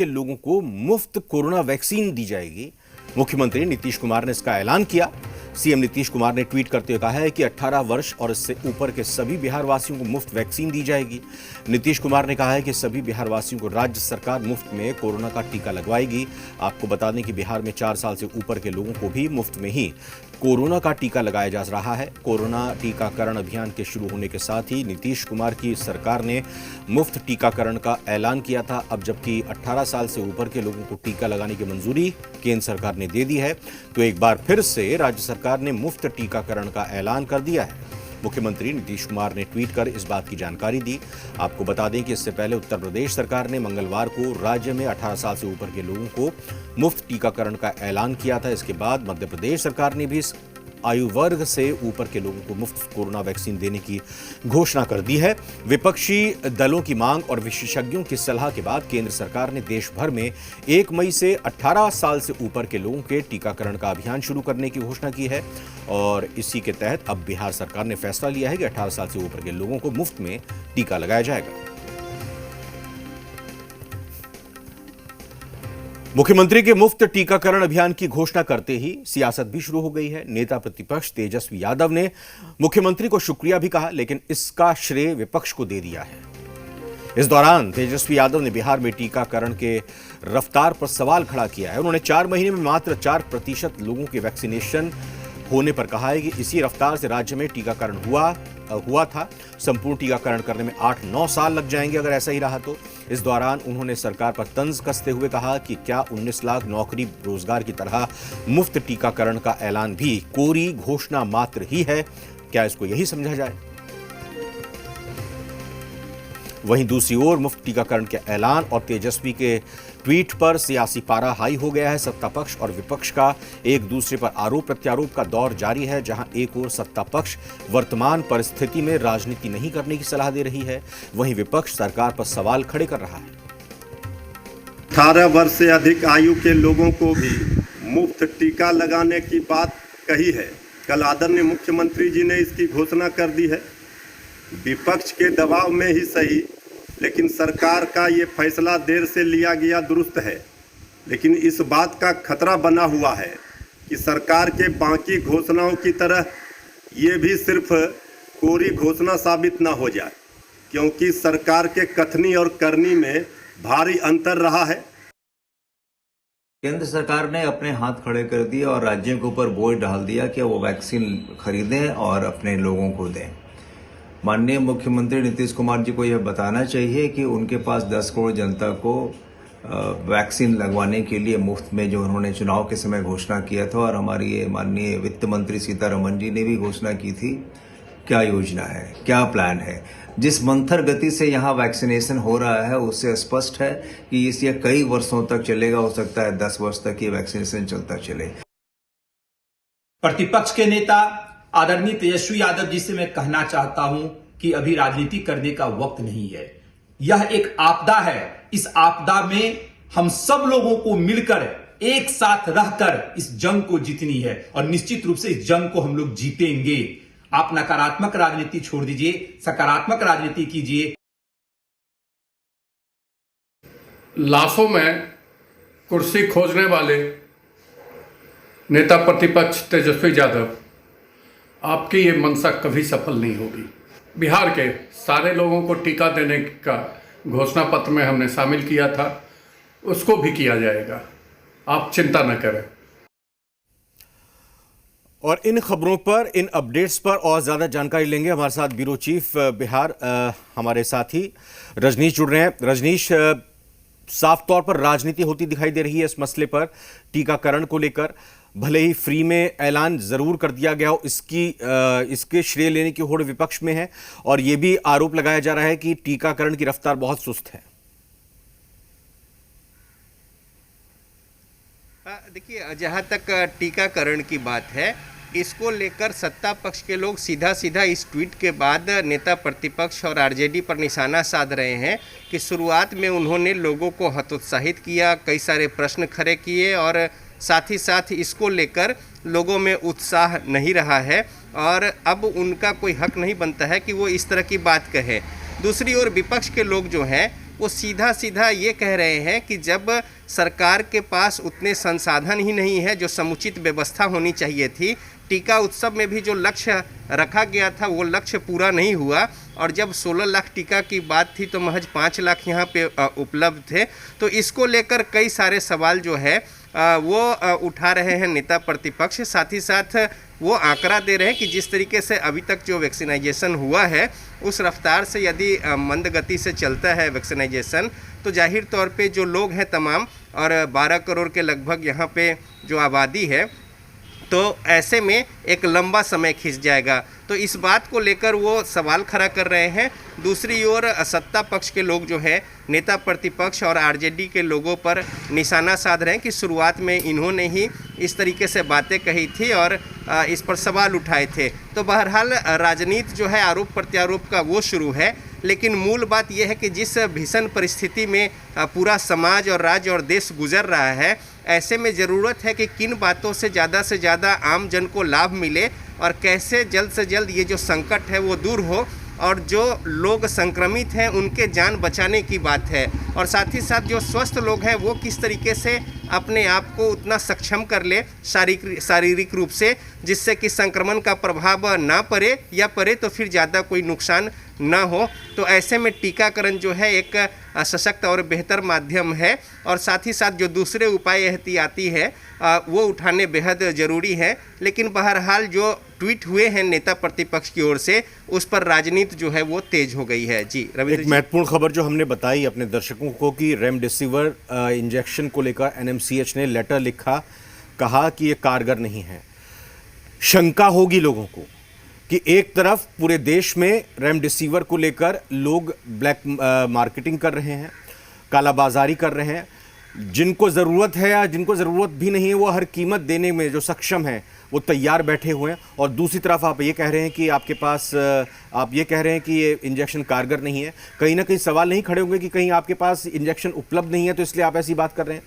के लोगों को मुफ्त कोरोना वैक्सीन दी जाएगी। मुख्यमंत्री नीतीश कुमार ने इसका ऐलान किया। सीएम नीतीश कुमार ने ट्वीट करते हुए कहा है कि 18 वर्ष और इससे ऊपर के सभी बिहार वासियों को मुफ्त वैक्सीन दी जाएगी। नीतीश कुमार ने कहा है कि सभी बिहार वासियों को राज्य सरकार मुफ्त में कोरोना का टीका लगवाएगी। आपको बता दें कि बिहार में 4 साल से ऊपर के लोगों को भी मुफ्त में ही कोरोना का टीका लगाया जा रहा है। कोरोना टीकाकरण अभियान के शुरू होने के साथ ही नीतीश कुमार की सरकार ने मुफ्त टीकाकरण का ऐलान किया था। अब जबकि 18 साल से ऊपर के लोगों को टीका लगाने की मंजूरी केंद्र सरकार ने दे दी है, तो एक बार फिर से राज्य सरकार ने मुफ्त टीकाकरण का ऐलान कर दिया है। मुख्यमंत्री नीतीश कुमार ने ट्वीट कर इस बात की जानकारी दी। आपको बता दें कि इससे पहले उत्तर प्रदेश सरकार ने मंगलवार को राज्य में 18 साल से ऊपर के लोगों को मुफ्त टीकाकरण का ऐलान किया था। इसके बाद मध्य प्रदेश सरकार ने भी इस आयु वर्ग से ऊपर के लोगों को मुफ्त कोरोना वैक्सीन देने की घोषणा कर दी है। विपक्षी दलों की मांग और विशेषज्ञों की सलाह के बाद केंद्र सरकार ने देश भर में 1 मई से 18 साल से ऊपर के लोगों के टीकाकरण का अभियान शुरू करने की घोषणा की है और इसी के तहत अब बिहार सरकार ने फैसला लिया है कि 18 साल से ऊपर के लोगों को मुफ्त में टीका लगाया जाएगा। मुख्यमंत्री के मुफ्त टीकाकरण अभियान की घोषणा करते ही सियासत भी शुरू हो गई है। नेता प्रतिपक्ष तेजस्वी यादव ने मुख्यमंत्री को शुक्रिया भी कहा, लेकिन इसका श्रेय विपक्ष को दे दिया है। इस दौरान तेजस्वी यादव ने बिहार में टीकाकरण के रफ्तार पर सवाल खड़ा किया है। उन्होंने 4 महीने में मात्र 4% लोगों के वैक्सीनेशन होने पर कहा है कि इसी रफ्तार से राज्य में टीकाकरण हुआ था। संपूर्ण टीकाकरण करने में 8-9 साल लग जाएंगे अगर ऐसा ही रहा तो। इस दौरान उन्होंने सरकार पर तंज कसते हुए कहा कि क्या 19 लाख नौकरी रोजगार की तरह मुफ्त टीकाकरण का ऐलान भी कोरी घोषणा मात्र ही है? क्या इसको यही समझा जाए? वहीं दूसरी ओर मुफ्त टीकाकरण के ऐलान और तेजस्वी के ट्वीट पर सियासी पारा हाई हो गया है। सत्ता पक्ष और विपक्ष का एक दूसरे पर आरोप प्रत्यारोप का दौर जारी है, जहां एक ओर सत्ता पक्ष वर्तमान परिस्थिति में राजनीति नहीं करने की सलाह दे रही है, वहीं विपक्ष सरकार पर सवाल खड़े कर रहा है। 18 वर्ष से अधिक आयु के लोगों को भी मुफ्त टीका लगाने की बात कही है। कल आदरणीय मुख्यमंत्री जी ने इसकी घोषणा कर दी है। विपक्ष के दबाव में ही सही, लेकिन सरकार का ये फैसला देर से लिया गया दुरुस्त है। लेकिन इस बात का खतरा बना हुआ है कि सरकार के बाकी घोषणाओं की तरह ये भी सिर्फ कोरी घोषणा साबित ना हो जाए, क्योंकि सरकार के कथनी और करनी में भारी अंतर रहा है। केंद्र सरकार ने अपने हाथ खड़े कर दिए और राज्यों के ऊपर बोझ डाल दिया कि वो वैक्सीन खरीदें और अपने लोगों को दें। माननीय मुख्यमंत्री नीतीश कुमार जी को यह बताना चाहिए कि उनके पास 10 करोड़ जनता को वैक्सीन लगवाने के लिए मुफ्त में जो उन्होंने चुनाव के समय घोषणा किया था और हमारी ये माननीय वित्त मंत्री सीतारमण जी ने भी घोषणा की थी, क्या योजना है, क्या प्लान है। जिस मंथर गति से यहाँ वैक्सीनेशन हो रहा है उससे स्पष्ट है कि ये कई वर्षों तक चलेगा। हो सकता है 10 वर्ष तक ये वैक्सीनेशन चलता चले। प्रतिपक्ष के नेता आदरणीय तेजस्वी यादव जी से मैं कहना चाहता हूं कि अभी राजनीति करने का वक्त नहीं है। यह एक आपदा है। इस आपदा में हम सब लोगों को मिलकर एक साथ रहकर इस जंग को जीतनी है और निश्चित रूप से इस जंग को हम लोग जीतेंगे। आप नकारात्मक राजनीति छोड़ दीजिए, सकारात्मक राजनीति कीजिए। लाशों में कुर्सी खोजने वाले नेता प्रतिपक्ष तेजस्वी यादव, आपकी ये मंशा कभी सफल नहीं होगी। बिहार के सारे लोगों को टीका देने का घोषणा पत्र में हमने शामिल किया था, उसको भी किया जाएगा, आप चिंता न करें। और इन खबरों पर, इन अपडेट्स पर और ज्यादा जानकारी लेंगे। हमारे साथ ब्यूरो चीफ बिहार हमारे साथी रजनीश जुड़ रहे हैं। रजनीश, साफ तौर पर राजनीति होती दिखाई दे रही है इस मसले पर, टीकाकरण को लेकर। भले ही फ्री में ऐलान जरूर कर दिया गया हो, इसके श्रेय लेने की होड़ विपक्ष में है और यह भी आरोप लगाया जा रहा है कि टीकाकरण की रफ्तार बहुत सुस्त है। देखिए, जहां तक टीकाकरण की बात है, इसको लेकर सत्ता पक्ष के लोग सीधा सीधा इस ट्वीट के बाद नेता प्रतिपक्ष और आरजेडी पर निशाना साध रहे हैं कि शुरुआत में उन्होंने लोगों को हतोत्साहित किया, कई सारे प्रश्न खड़े किए और साथ ही साथ इसको लेकर लोगों में उत्साह नहीं रहा है और अब उनका कोई हक नहीं बनता है कि वो इस तरह की बात कहे। दूसरी ओर विपक्ष के लोग जो हैं वो सीधा सीधा ये कह रहे हैं कि जब सरकार के पास उतने संसाधन ही नहीं है, जो समुचित व्यवस्था होनी चाहिए थी, टीका उत्सव में भी जो लक्ष्य रखा गया था वो लक्ष्य पूरा नहीं हुआ, और जब 16 लाख टीका की बात थी तो महज 5 लाख यहाँ पे उपलब्ध थे। तो इसको लेकर कई सारे सवाल जो है वो उठा रहे हैं नेता प्रतिपक्ष। साथ ही साथ वो आंकड़ा दे रहे हैं कि जिस तरीके से अभी तक जो वैक्सीनाइजेशन हुआ है उस रफ्तार से यदि मंद गति से चलता है वैक्सीनाइजेशन, तो जाहिर तौर पे जो लोग हैं तमाम, और 12 करोड़ के लगभग यहाँ पे जो आबादी है, तो ऐसे में एक लंबा समय खिंच जाएगा। तो इस बात को लेकर वो सवाल खड़ा कर रहे हैं। दूसरी ओर सत्ता पक्ष के लोग जो है नेता प्रतिपक्ष और आरजेडी के लोगों पर निशाना साध रहे हैं कि शुरुआत में इन्होंने ही इस तरीके से बातें कही थी और इस पर सवाल उठाए थे। तो बहरहाल राजनीति जो है आरोप प्रत्यारोप का वो शुरू है, लेकिन मूल बात यह है कि जिस भीषण परिस्थिति में पूरा समाज और राज्य और देश गुजर रहा है, ऐसे में ज़रूरत है कि किन बातों से ज़्यादा आम जन को लाभ मिले और कैसे जल्द से जल्द ये जो संकट है वो दूर हो, और जो लोग संक्रमित हैं उनके जान बचाने की बात है, और साथ ही साथ जो स्वस्थ लोग हैं वो किस तरीके से अपने आप को उतना सक्षम कर ले शारीरिक रूप से, जिससे कि संक्रमण का प्रभाव ना पड़े, या पड़े तो फिर ज़्यादा कोई नुकसान ना हो। तो ऐसे में टीकाकरण जो है एक सशक्त और बेहतर माध्यम है, और साथ ही साथ जो दूसरे उपाय एहतियाती है वो उठाने बेहद ज़रूरी है। लेकिन बहरहाल जो ट्वीट हुए हैं नेता प्रतिपक्ष की ओर से, उस पर राजनीति जो है वो तेज हो गई है। जी रविंद्र एक जी। महत्वपूर्ण खबर जो हमने बताई अपने दर्शकों को कि रेमडेसिविर इंजेक्शन को लेकर एनएमसीएच ने लेटर लिखा, कहा कि ये कारगर नहीं है। शंका होगी लोगों को कि एक तरफ पूरे देश में रेमडेसिविर को लेकर लोग ब्लैक मार्केटिंग कर रहे हैं, कालाबाजारी कर रहे हैं, जिनको ज़रूरत है या जिनको ज़रूरत भी नहीं है वो हर कीमत देने में जो सक्षम हैं वो तैयार बैठे हुए हैं, और दूसरी तरफ आप ये कह रहे हैं कि आपके पास आप ये कह रहे हैं कि ये इंजेक्शन कारगर नहीं है। कहीं ना कहीं सवाल नहीं खड़े होंगे कि कहीं आपके पास इंजेक्शन उपलब्ध नहीं है तो इसलिए आप ऐसी बात कर रहे हैं?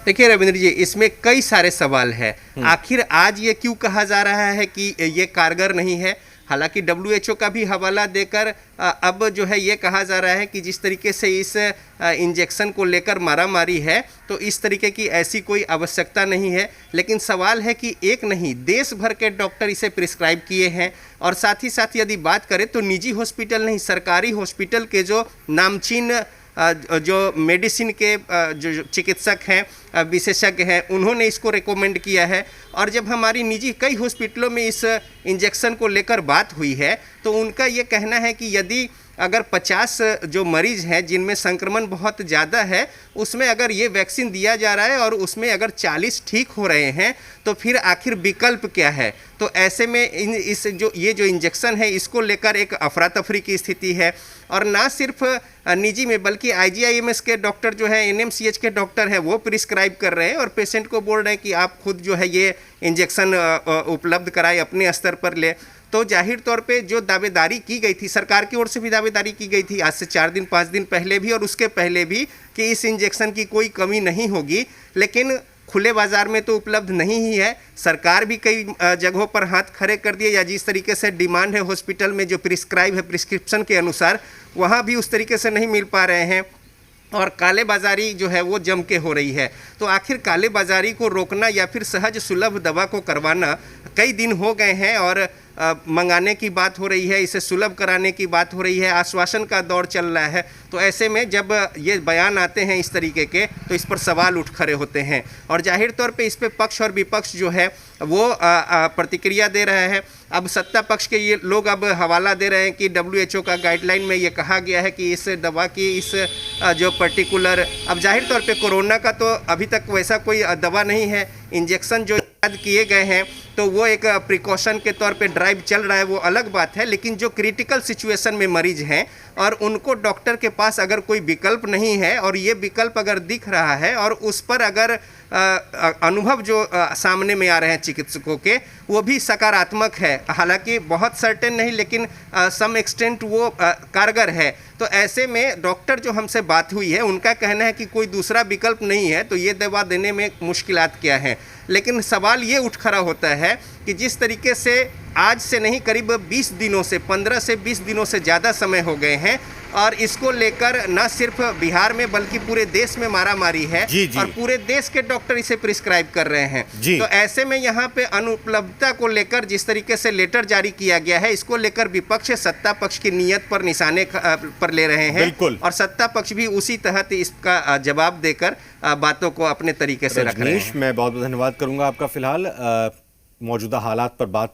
देखिए रविंद्र जी, इसमें कई सारे सवाल हैं। आखिर आज ये क्यों कहा जा रहा है कि ये कारगर नहीं है? हालांकि WHO का भी हवाला देकर अब जो है ये कहा जा रहा है कि जिस तरीके से इस इंजेक्शन को लेकर मारामारी है, तो इस तरीके की ऐसी कोई आवश्यकता नहीं है। लेकिन सवाल है कि एक नहीं, देश भर के डॉक्टर इसे प्रिस्क्राइब किए हैं, और साथ ही साथ यदि बात करें तो निजी हॉस्पिटल नहीं, सरकारी हॉस्पिटल के जो नामचीन जो मेडिसिन के जो चिकित्सक हैं, विशेषज्ञ हैं, उन्होंने इसको रिकमेंड किया है। और जब हमारी निजी कई हॉस्पिटलों में इस इंजेक्शन को लेकर बात हुई है, तो उनका ये कहना है कि यदि अगर 50 जो मरीज हैं जिनमें संक्रमण बहुत ज़्यादा है, उसमें अगर ये वैक्सीन दिया जा रहा है और उसमें अगर 40 ठीक हो रहे हैं, तो फिर आखिर विकल्प क्या है? तो ऐसे में ये जो इंजेक्शन है इसको लेकर एक अफरा तफरी की स्थिति है। और ना सिर्फ निजी में बल्कि IGIMS के डॉक्टर जो है, NMCH के डॉक्टर हैं, वो प्रिस्क्राइब कर रहे हैं और पेशेंट को बोल रहे हैं कि आप खुद जो है ये इंजेक्शन उपलब्ध कराए, अपने स्तर पर ले। तो जाहिर तौर पे जो दावेदारी की गई थी, सरकार की ओर से भी दावेदारी की गई थी आज से 4 दिन 5 दिन पहले भी और उसके पहले भी, कि इस इंजेक्शन की कोई कमी नहीं होगी, लेकिन खुले बाजार में तो उपलब्ध नहीं ही है। सरकार भी कई जगहों पर हाथ खड़े कर दिए, या जिस तरीके से डिमांड है हॉस्पिटल में जो प्रिस्क्राइब है प्रिस्क्रिप्शन के अनुसार, वहाँ भी उस तरीके से नहीं मिल पा रहे हैं, और काले बाजारी जो है वो जम के हो रही है। तो आखिर काले बाजारी को रोकना या फिर सहज सुलभ दवा को करवाना, कई दिन हो गए हैं और मंगाने की बात हो रही है, इसे सुलभ कराने की बात हो रही है, आश्वासन का दौर चल रहा है। तो ऐसे में जब ये बयान आते हैं इस तरीके के, तो इस पर सवाल उठ खड़े होते हैं, और जाहिर तौर पे इस पे पक्ष और विपक्ष जो है वो प्रतिक्रिया दे रहे हैं। अब सत्ता पक्ष के ये लोग अब हवाला दे रहे हैं कि WHO का गाइडलाइन में ये कहा गया है कि इस दवा की इस जो पर्टिकुलर, अब जाहिर तौर पे कोरोना का तो अभी तक वैसा कोई दवा नहीं है। इंजेक्शन जो याद किए गए हैं तो वो एक प्रिकॉशन के तौर पे ड्राइव चल रहा है, वो अलग बात है। लेकिन जो क्रिटिकल सिचुएशन में मरीज हैं और उनको डॉक्टर के पास अगर कोई विकल्प नहीं है, और ये विकल्प अगर दिख रहा है और उस पर अगर अनुभव जो सामने में आ रहे हैं चिकित्सकों के, वो भी सकारात्मक है, हालांकि बहुत सर्टेन नहीं, लेकिन सम एक्सटेंट वो कारगर है। तो ऐसे में डॉक्टर जो हमसे बात हुई है उनका कहना है कि कोई दूसरा विकल्प नहीं है, तो ये दवा देने में मुश्किलात क्या है। लेकिन सवाल ये उठ खड़ा होता है कि जिस तरीके से आज से नहीं करीब 20 दिनों से 15 से 20 दिनों से ज़्यादा समय हो गए हैं और इसको लेकर न सिर्फ बिहार में बल्कि पूरे देश में मारामारी है जी, जी। और पूरे देश के डॉक्टर इसे प्रिस्क्राइब कर रहे हैं। जी। तो ऐसे में यहाँ पे अनुपलब्धता को लेकर जिस तरीके से लेटर जारी किया गया है, इसको लेकर विपक्ष सत्ता पक्ष की नीयत पर निशाने पर ले रहे हैं बिल्कुल। और सत्ता पक्ष भी उसी तहत इसका जवाब देकर बातों को अपने तरीके से रख रहे हैं। रजनीश, मैं बहुत बहुत धन्यवाद करूंगा आपका। फिलहाल मौजूदा हालात पर बात